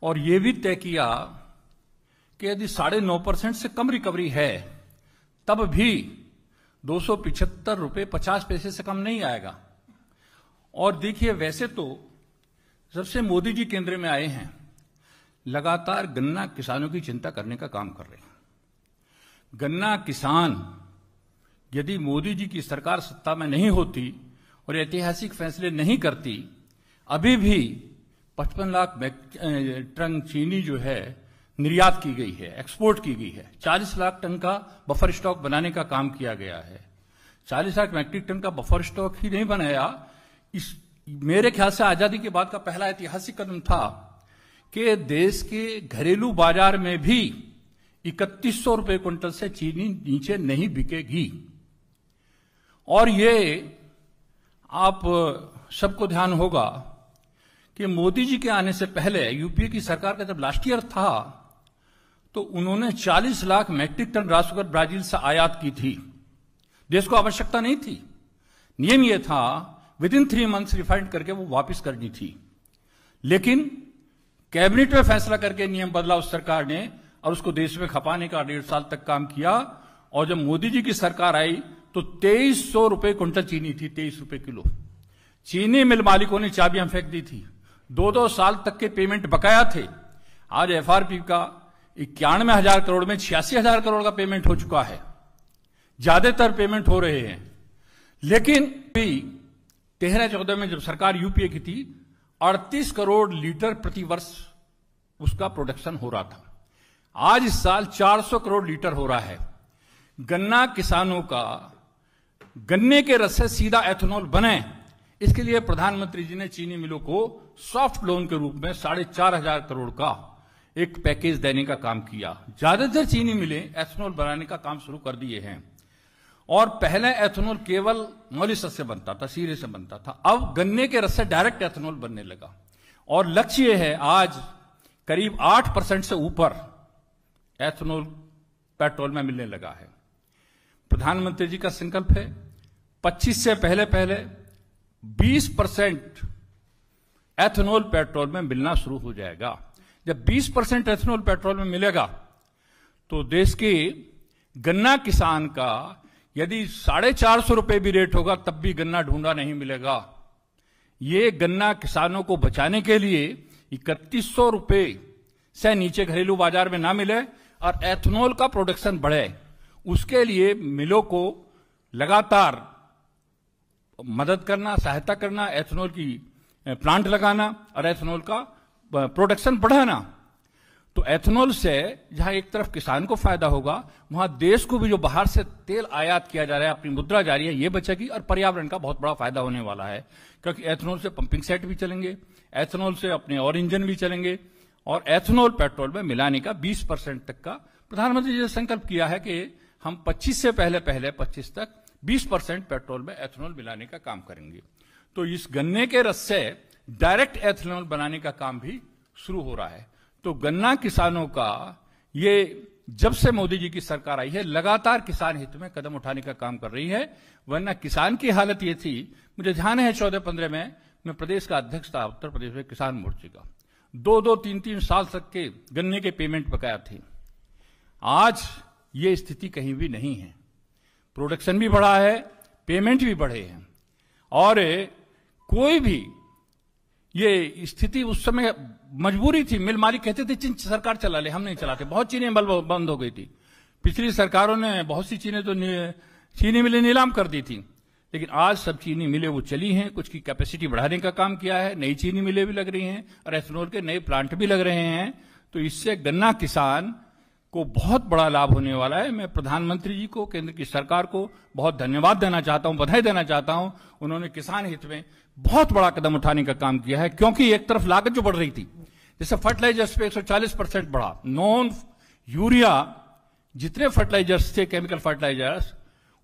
और यह भी तय किया कि यदि 9.5% से कम रिकवरी है तब भी 275 रुपये 50 पैसे से कम नहीं आएगा। और देखिए, वैसे तो जब से मोदी जी केंद्र में आए हैं लगातार गन्ना किसानों की चिंता करने का काम कर रहे हैं। गन्ना किसान, यदि मोदी जी की सरकार सत्ता में नहीं होती और ऐतिहासिक फैसले नहीं करती, अभी भी 55 लाख टन चीनी जो है निर्यात की गई है, एक्सपोर्ट की गई है। 40 लाख टन का बफर स्टॉक बनाने का काम किया गया है। 40 लाख मैट्रिक टन का बफर स्टॉक ही नहीं बनाया, इस मेरे ख्याल से आजादी के बाद का पहला ऐतिहासिक कदम था कि देश के घरेलू बाजार में भी 3100 रुपये क्विंटल से चीनी नीचे नहीं बिकेगी। और ये आप सबको ध्यान होगा कि मोदी जी के आने से पहले यूपीए की सरकार का जब लास्ट ईयर था तो उन्होंने 40 लाख मैट्रिक टन राई शुगर ब्राजील से आयात की थी। देश को आवश्यकता नहीं थी, नियम यह था विदिन 3 मंथ्स रिफाइंड करके वो वापस करनी थी। लेकिन कैबिनेट में फैसला करके नियम बदला उस सरकार ने और उसको देश में खपाने का 1.5 साल तक काम किया। और जब मोदी जी की सरकार आई तो 2300 रुपये क्विंटल चीनी थी, 23 रुपये किलो। चीनी मिल मालिकों ने चाबियां फेंक दी थी, 2-2 साल तक के पेमेंट बकाया थे। आज एफआरपी का 91,000 करोड़ में 86,000 करोड़ का पेमेंट हो चुका है, ज्यादातर पेमेंट हो रहे हैं। लेकिन 13-14 में जब सरकार यूपीए की थी 38 करोड़ लीटर प्रति वर्ष उसका प्रोडक्शन हो रहा था। आज इस साल 400 करोड़ लीटर हो रहा है। गन्ना किसानों का गन्ने के रस से सीधा एथेनॉल बने, इसके लिए प्रधानमंत्री जी ने चीनी मिलों को सॉफ्ट लोन के रूप में 4,500 करोड़ का एक पैकेज देने का काम किया। ज्यादातर चीनी मिलें एथेनॉल बनाने का काम शुरू कर दिए हैं। और पहले एथेनॉल केवल मॉलिसस से बनता था, सीरे से बनता था, अब गन्ने के रस से डायरेक्ट एथेनॉल बनने लगा। और लक्ष्य यह है, आज करीब 8% से ऊपर एथेनॉल पेट्रोल में मिलने लगा है। प्रधानमंत्री जी का संकल्प है 25 से पहले 20% एथेनॉल पेट्रोल में मिलना शुरू हो जाएगा। जब 20% एथेनॉल पेट्रोल में मिलेगा तो देश के गन्ना किसान का यदि 450 रुपये भी रेट होगा तब भी गन्ना ढूंढा नहीं मिलेगा। ये गन्ना किसानों को बचाने के लिए 3100 रुपये से नीचे घरेलू बाजार में ना मिले और एथेनॉल का प्रोडक्शन बढ़े, उसके लिए मिलों को लगातार मदद करना, सहायता करना, एथेनॉल की प्लांट लगाना और एथेनॉल का प्रोडक्शन बढ़ाना। तो एथेनॉल से जहां एक तरफ किसान को फायदा होगा, वहां देश को भी जो बाहर से तेल आयात किया जा रहा है, अपनी मुद्रा जारी है, ये बचेगी और पर्यावरण का बहुत बड़ा फायदा होने वाला है। क्योंकि एथेनॉल से पंपिंग सेट भी चलेंगे, एथेनॉल से अपने और इंजन भी चलेंगे और एथेनॉल पेट्रोल में मिलाने का 20% तक का प्रधानमंत्री जी ने संकल्प किया है कि हम 25 से पहले 25 तक 20% पेट्रोल में एथेनॉल मिलाने का काम करेंगे। तो इस गन्ने के रस से डायरेक्ट एथेनॉल बनाने का काम भी शुरू हो रहा है। तो गन्ना किसानों का ये जब से मोदी जी की सरकार आई है लगातार किसान हित में कदम उठाने का काम कर रही है। वरना किसान की हालत ये थी, मुझे ध्यान है 14-15 में मैं प्रदेश का अध्यक्ष था उत्तर प्रदेश में किसान मोर्चे का, 2-2, 3-3 साल तक के गन्ने के पेमेंट बकाया थे। आज ये स्थिति कहीं भी नहीं है, प्रोडक्शन भी बढ़ा है, पेमेंट भी बढ़े हैं। और कोई भी ये स्थिति उस समय मजबूरी थी, मिल मालिक कहते थे चीन सरकार चला ले, हम नहीं चलाते। बहुत चीनी मिल बंद हो गई थी, पिछली सरकारों ने बहुत सी चीनी तो चीनी मिलें नीलाम कर दी थी। लेकिन आज सब चीनी मिलें वो चली हैं, कुछ की कैपेसिटी बढ़ाने का काम किया है, नई चीनी मिलें भी लग रही हैं और एथेनॉल के नए प्लांट भी लग रहे हैं। तो इससे गन्ना किसान को बहुत बड़ा लाभ होने वाला है। मैं प्रधानमंत्री जी को, केंद्र की सरकार को बहुत धन्यवाद देना चाहता हूं, बधाई देना चाहता हूं। उन्होंने किसान हित में बहुत बड़ा कदम उठाने का काम किया है। क्योंकि एक तरफ लागत जो बढ़ रही थी, जैसे फर्टिलाइजर्स पे 140% बढ़ा, नॉन यूरिया जितने फर्टिलाइजर्स थे, केमिकल फर्टिलाइजर्स,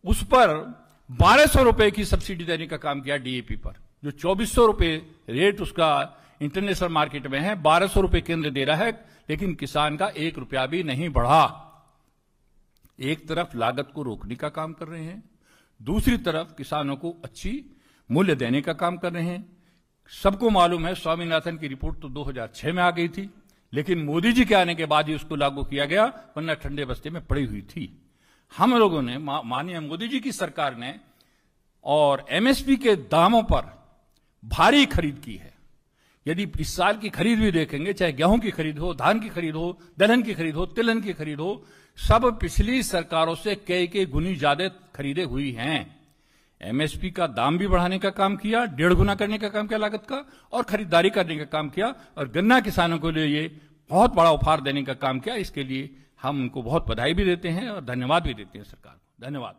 उस पर 1200 रुपए की सब्सिडी देने का काम किया डीएपी पर। जो 2400 रुपए रेट उसका इंटरनेशनल मार्केट में है, 1200 रुपए केंद्र दे रहा है, लेकिन किसान का 1 रुपया भी नहीं बढ़ा। एक तरफ लागत को रोकने का काम कर रहे हैं, दूसरी तरफ किसानों को अच्छी मूल्य देने का काम कर रहे हैं। सबको मालूम है स्वामीनाथन की रिपोर्ट तो 2006 में आ गई थी, लेकिन मोदी जी के आने के बाद ही उसको लागू किया गया, वरना ठंडे बस्ते में पड़ी हुई थी। हम लोगों ने, माननीय मोदी जी की सरकार ने और एमएसपी के दामों पर भारी खरीद की है। यदि इस साल की खरीद भी देखेंगे, चाहे गेहूं की खरीद हो, धान की खरीद हो, दलहन की खरीद हो, तिलहन की खरीद हो, सब पिछली सरकारों से कई गुनी ज्यादा खरीदें हुई हैं। एमएसपी का दाम भी बढ़ाने का काम किया, 1.5 गुना करने का काम किया लागत का, और खरीदारी करने का काम किया, और गन्ना किसानों के लिए ये बहुत बड़ा उपहार देने का काम किया। इसके लिए हम उनको बहुत बधाई भी देते हैं और धन्यवाद भी देते हैं सरकार को। धन्यवाद।